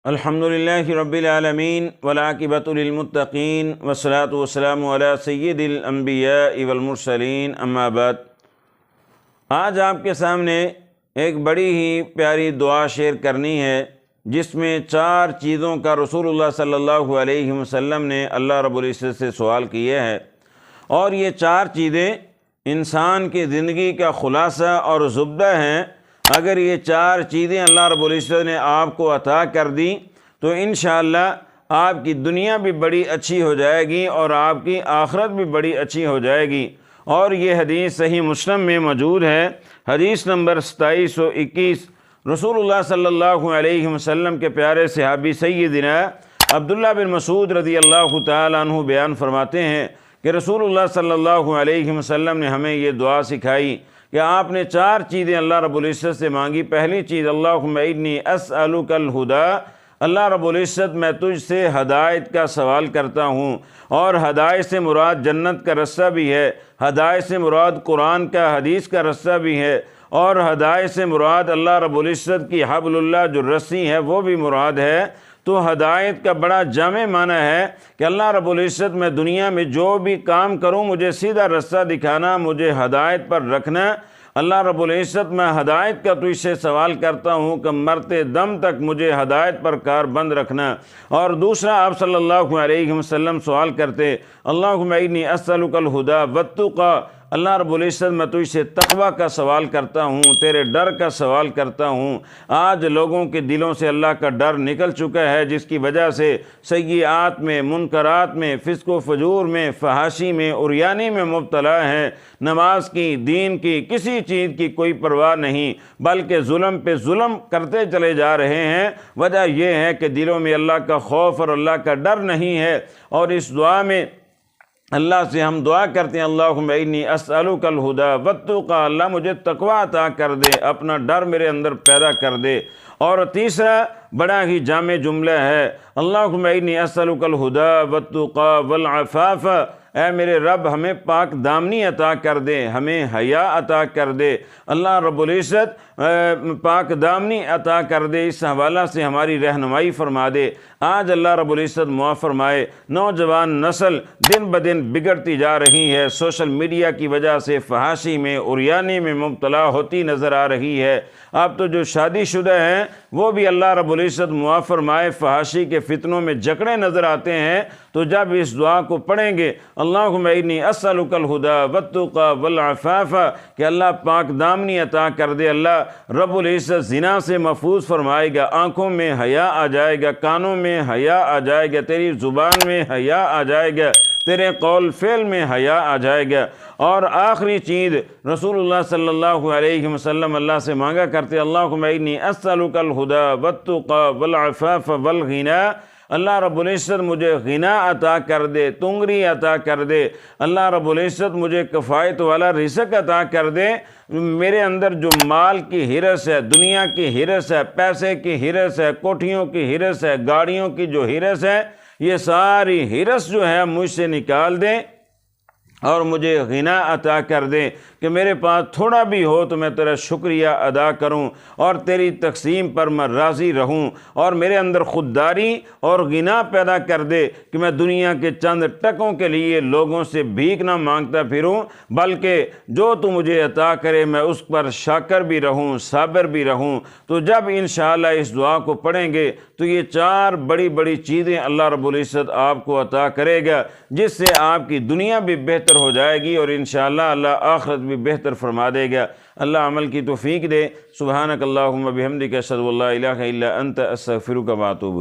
الحمدللہ رب العالمین والعاقبۃ للمتقین والصلاۃ والسلام علی سید الانبیاء والمرسلین اما بعد۔ آج آپ کے سامنے ایک بڑی ہی پیاری دعا شیئر کرنی ہے، جس میں 4 چیزوں کا رسول اللہ صلی اللہ علیہ وسلم نے اللہ رب العزت سے سوال کیا ہے، اور یہ 4 چیزیں انسان کی زندگی کا خلاصہ اور زبدہ ہیں۔ اگر یہ 4 چیزیں اللہ رب العزت نے آپ کو عطا کر دی تو انشاءاللہ آپ کی دنیا بھی بڑی اچھی ہو جائے گی اور آپ کی آخرت بھی بڑی اچھی ہو جائے گی۔ اور یہ حدیث صحیح مسلم میں موجود ہے، حدیث نمبر 2721۔ رسول اللہ صلی اللہ علیہ وسلم کے پیارے صحابی سیدنا عبداللہ بن مسعود رضی اللہ تعالیٰ عنہ بیان فرماتے ہیں کہ رسول اللہ صلی اللہ علیہ وسلم نے ہمیں یہ دعا سکھائی کہ آپ نے 4 چیزیں اللہ رب العزت سے مانگی۔ پہلی چیز، اللہم انی اسألک الہدی، اللہ رب العزت میں تجھ سے ہدایت کا سوال کرتا ہوں، اور ہدایت سے مراد جنت کا رستہ بھی ہے، ہدایت سے مراد قرآن کا حدیث کا رستہ بھی ہے، اور ہدایت سے مراد اللہ رب العزت کی حبل اللہ جو رسی ہے وہ بھی مراد ہے۔ تو ہدایت کا بڑا جامع معنی ہے کہ اللہ رب العزت میں دنیا میں جو بھی کام کروں مجھے سیدھا رستہ دکھانا، مجھے ہدایت پر رکھنا۔ اللہ رب العزت میں ہدایت کا تجھ سے سوال کرتا ہوں کہ مرتے دم تک مجھے ہدایت پر کار بند رکھنا۔ اور دوسرا، آپ صلی اللہ علیہ وسلم سوال کرتے، اللہم انی اسألک الہدی والتقی، اللہ رب العزت میں تجھ سے تقوی کا سوال کرتا ہوں، تیرے ڈر کا سوال کرتا ہوں۔ آج لوگوں کے دلوں سے اللہ کا ڈر نکل چکا ہے، جس کی وجہ سے سیئات میں، منکرات میں، فسق و فجور میں، فحاشی میں، عریانی میں مبتلا ہیں۔ نماز کی، دین کی، کسی چیز کی کوئی پرواہ نہیں، بلکہ ظلم پہ ظلم کرتے چلے جا رہے ہیں۔ وجہ یہ ہے کہ دلوں میں اللہ کا خوف اور اللہ کا ڈر نہیں ہے۔ اور اس دعا میں اللہ سے ہم دعا کرتے ہیں، اللہم انی اسألک الہدی والتقی، اللہ مجھے تقوی عطا کر دے، اپنا ڈر میرے اندر پیدا کر دے۔ اور تیسرا بڑا ہی جامع جملہ ہے، اللہم انی اسألک الہدی والتقی والعفاف، اے میرے رب ہمیں پاک دامنی عطا کر دے، ہمیں حیا عطا کر دے۔ اللہ رب العزت پاک دامنی عطا کر دے، اس حوالہ سے ہماری رہنمائی فرما دے۔ آج اللہ رب العزت معاف فرمائے، نوجوان نسل دن بدن بگڑتی جا رہی ہے، سوشل میڈیا کی وجہ سے فحاشی میں، عریانی میں مبتلا ہوتی نظر آ رہی ہے۔ اب تو جو شادی شدہ ہیں وہ بھی اللہ رب العزت معاف فرمائے فحاشی کے فتنوں میں جکڑے نظر آتے ہیں۔ تو جب اس دعا کو پڑھیں گے، اللہم انی اسألک الہدی والتقی والعفاف، کہ اللہ پاک دامنی عطا کر دے، اللہ رب العزت زنا سے محفوظ فرمائے گا، آنکھوں میں حیا آ جائے گا، کانوں میں حیا آ جائے گا، تیری زبان میں حیا آ جائے گا، تیرے قول فعل میں حیا آ جائے گا۔ اور آخری چیز، رسول اللہ صلی اللہ علیہ وسلم اللہ سے مانگا کرتے، اللہم انی اسألک الہدی والتقی والعفاف والغنی، اللہ رب العزت مجھے غنا عطا کر دے، تنگری عطا کر دے، اللہ رب العزت مجھے کفایت والا رزق عطا کر دے۔ میرے اندر جو مال کی ہرس ہے، دنیا کی ہرس ہے، پیسے کی ہرس ہے، کوٹھیوں کی ہرس ہے، گاڑیوں کی جو ہرس ہے، یہ ساری ہرس جو ہے مجھ سے نکال دیں، اور مجھے غنا عطا کر دیں کہ میرے پاس تھوڑا بھی ہو تو میں تیرا شکریہ ادا کروں اور تیری تقسیم پر میں راضی رہوں، اور میرے اندر خودداری اور غنا پیدا کر دے کہ میں دنیا کے چند ٹکوں کے لیے لوگوں سے بھیک نہ مانگتا پھروں، بلکہ جو تو مجھے عطا کرے میں اس پر شاکر بھی رہوں، صابر بھی رہوں۔ تو جب انشاءاللہ اس دعا کو پڑھیں گے تو یہ 4 بڑی بڑی چیزیں اللہ رب العزت آپ کو عطا کرے گا، جس سے آپ کی دنیا بھی بہتر ہو جائے گی، اور انشاءاللہ اللہ آخرت بھی بہتر فرما دے گا۔ اللہ عمل کی توفیق دے۔ سبحانک اللہم وبحمدک، اشہد ان لا الہ الا انت، استغفرک واتوب الیک۔